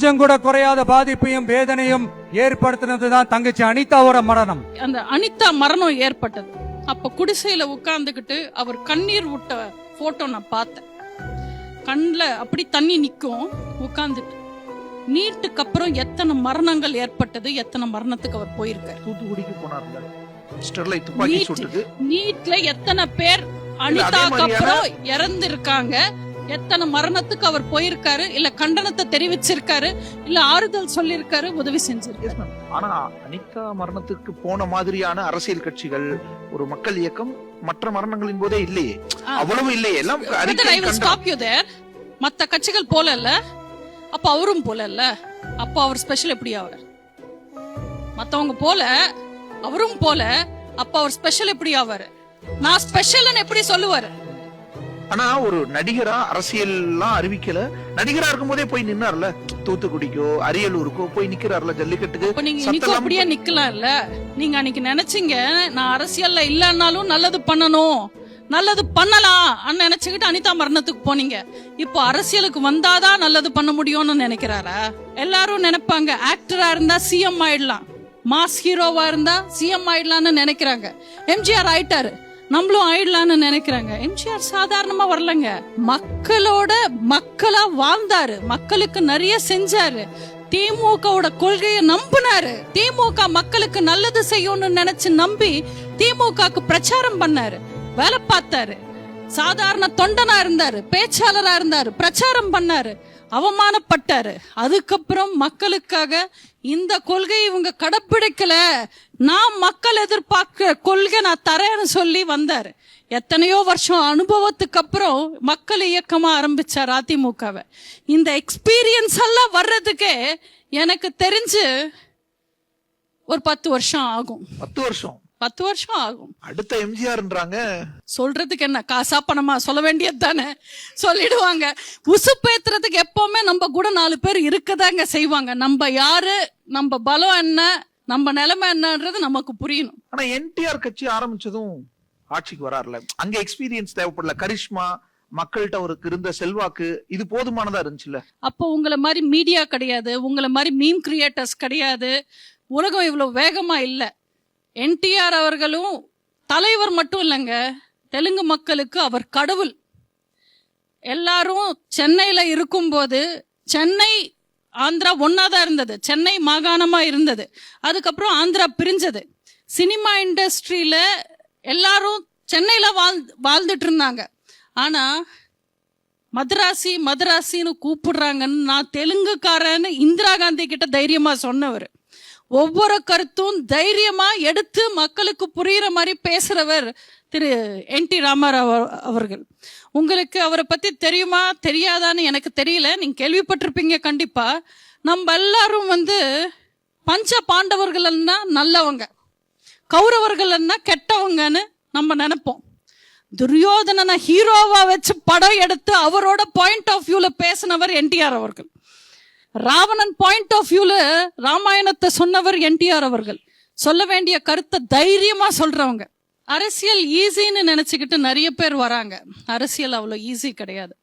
கொஞ்சம் கூட குறையாத பாதிப்பையும் வேதனையும் ஏற்படுத்தினதுதான் தங்கச்சி அனிதாவோட மரணம். அந்த அனிதா மரணம் ஏற்பட்டது. அப்ப குடிசையில உட்கார்ந்துகிட்டு அவர் கண்ணீர் விட்ட போட்டோ நான் பார்த்தேன். கண்ணுல அப்படி தண்ணி நிக்கும் உட்கார்ந்துட்டு. நீட்டுக்கு அப்புறம் எத்தனை மரணங்கள் ஏற்பட்டது, எத்தனை மரணத்துக்கு அவர் போயிருக்காரு. தூத்துக்குடிக்கு போனார்ல ஸ்டெர்லைட் துப்பாக்கி சுட்டுது. நீட்ல எத்தனை பேர் அனிதாக்கு அப்புறம் இறந்து இருக்காங்க, எத்தனை மரணத்துக்கு அவர் போயிருக்காரு, இல்ல கண்டனத்தை தெரிவிச்சிருக்காரு, இல்ல ஆறுதல் சொல்லிருக்காரு, உதவி செஞ்சிருக்காரு. ஆனா அனிதா மரணத்துக்கு போன மாதிரியான அரசியல் கட்சிகள், ஒரு மக்கள் இயக்கம் மற்ற மரணங்களின் போதே இல்லையே, அவ்வளவு இல்லையே. எல்லாம் மத்த கட்சிகள் போல இல்ல, அப்ப அவரும் போல இல்ல. அப்ப அவர் ஸ்பெஷல் எப்படி அவர்? மத்தவங்க போல அவரும் போல, அப்ப அவர் ஸ்பெஷல் எப்படி ஆவாரு? நான் ஸ்பெஷல்னு எப்படி சொல்லுவாரு? ஆனா ஒரு நடிகரா அரசியல்லாம் அறிவிக்கல, நடிகரா இருக்கும் போதே போய் நின்னார்ல, தூத்துக்குடிக்கோ அரியலூருக்கோ போய் நிக்கிறார்ல ஜல்லிக்கட்டுக்கு. நீங்க இன்னைக்கு அப்படியே நிக்கலாம் இல்ல. நீங்க அன்னைக்கு நினைச்சீங்க நான் அரசியல்ல இல்லன்னாலும் நல்லது பண்ணணும், நல்லது பண்ணலாம் நினைச்சுக்கிட்டு அனிதா மரணத்துக்கு போனீங்க. இப்போ அரசியலுக்கு வந்தாதான் நல்லது பண்ண முடியும்னு நினைக்கிறாரா? எல்லாரும் நினைப்பாங்க ஆக்டரா இருந்தா சிஎம் ஆயிடலாம், மாஸ் ஹீரோவா இருந்தா சிஎம் ஆயிடலாம்னு நினைக்கிறாங்க. எம்ஜிஆர் ஆயிட்டாரு, நம்மளும் ஆயிடலாம்னு நினைக்கிறாங்க. எம்ஜிஆர் சாதாரணமா வரலங்க, மக்களா வாழ்ந்தாரு, மக்களுக்கு நிறைய செஞ்சாரு, திமுகவோட கொள்கையை நம்பினாரு, திமுக மக்களுக்கு நல்லது செய்யணும்னு நினைச்சு நம்பி திமுகக்கு பிரச்சாரம் பண்ணாரு, வேலை பார்த்தாரு, சாதாரண தொண்டனா இருந்தாரு, பேச்சாளரா இருந்தாரு, பிரச்சாரம் பண்ணாரு, அவமானப்பட்டாரு. அதுக்கப்புறம் மக்களுக்காக இந்த கொள்கை இவங்க கடைப்பிடிக்கல, நான் மக்கள் எதிர்பார்க்கிற கொள்கை நான் தரேன்னு சொல்லி வந்தாரு. எத்தனையோ வருஷம் அனுபவத்துக்கு அப்புறம் மக்கள் இயக்கமா ஆரம்பிச்சார் அதிமுகவை. இந்த எக்ஸ்பீரியன்ஸ் எல்லாம் வர்றதுக்கே எனக்கு தெரிஞ்சு ஒரு 10 வருஷம் ஆகும். 10 வருஷம் ஆகும். அடுத்த எம்ஜிஆர்ன்றாங்க. சொல்றதுக்கு என்ன, காசா பணமா சொல்ல வேண்டியது தானே, சொல்லிடுவாங்க. உசுப்பேத்துறதுக்கு எப்பவுமே நம்ம கூட 4 பேர் இருக்கதாங்க செய்வாங்க. நம்ம யாரு, நம்ம பலம் என்ன, நம்ம நிலைமை என்னன்றது நமக்கு புரியணும். ஆனா என்டிஆர் கட்சி ஆரம்பிச்சதும் ஆட்சிக்கு வராருல, அங்க எக்ஸ்பீரியன்ஸ் தேவைப்படல, கரிஷ்மா, மக்கள்கிட்ட அவருக்கு இருந்த செல்வாக்கு, இது போதுமானதா இருந்துச்சுல்ல. அப்போ உங்களை மாதிரி மீடியா கிடையாது, உங்களை மாதிரி மீம் கிரியேட்டர்ஸ் கிடையாது, உலகம் இவ்வளவு வேகமா இல்ல. என்டிஆர் அவர்களும் தலைவர் மட்டும் இல்லைங்க, தெலுங்கு மக்களுக்கு அவர் கடவுள். எல்லாரும் சென்னையில இருக்கும்போது சென்னை ஆந்திரா ஒன்னாதான் இருந்தது, சென்னை மாகாணமா இருந்தது. அதுக்கப்புறம் ஆந்திரா பிரிஞ்சது. சினிமா இண்டஸ்ட்ரியில எல்லாரும் சென்னையில வாழ்ந்துட்டு இருந்தாங்க. ஆனா மதராசின்னு கூப்பிடுறாங்கன்னு நான் தெலுங்குக்காரன்னு இந்திரா காந்தி கிட்ட தைரியமா சொன்னவர். ஒவ்வொரு கருத்தும் தைரியமா எடுத்து மக்களுக்கு புரியுற மாதிரி பேசுறவர் திரு என்.டி. ராமராவ் அவர்கள். உங்களுக்கு அவரை பத்தி தெரியுமா தெரியாதான்னு எனக்கு தெரியல, நீங்க கேள்விப்பட்டிருப்பீங்க கண்டிப்பா. நம்ம எல்லாரும் பஞ்ச பாண்டவர்கள்னா நல்லவங்க, கௌரவர்கள்னா கெட்டவங்கன்னு நம்ம நினைப்போம். துரியோதனனை ஹீரோவா வச்சு படம் எடுத்து அவரோட பாயிண்ட் ஆஃப் வியூல பேசினவர் என்டிஆர் அவர்கள். ராவணன் பாயிண்ட் ஆஃப் வியூல ராமாயணத்தை சொன்னவர் என்டிஆர் அவர்கள். சொல்ல வேண்டிய கருத்தை தைரியமா சொல்றவங்க. அரசியல் ஈஸின்னு நினைச்சுக்கிட்டு நிறைய பேர் வராங்க. அரசியல் அவ்வளவு ஈஸி கிடையாது.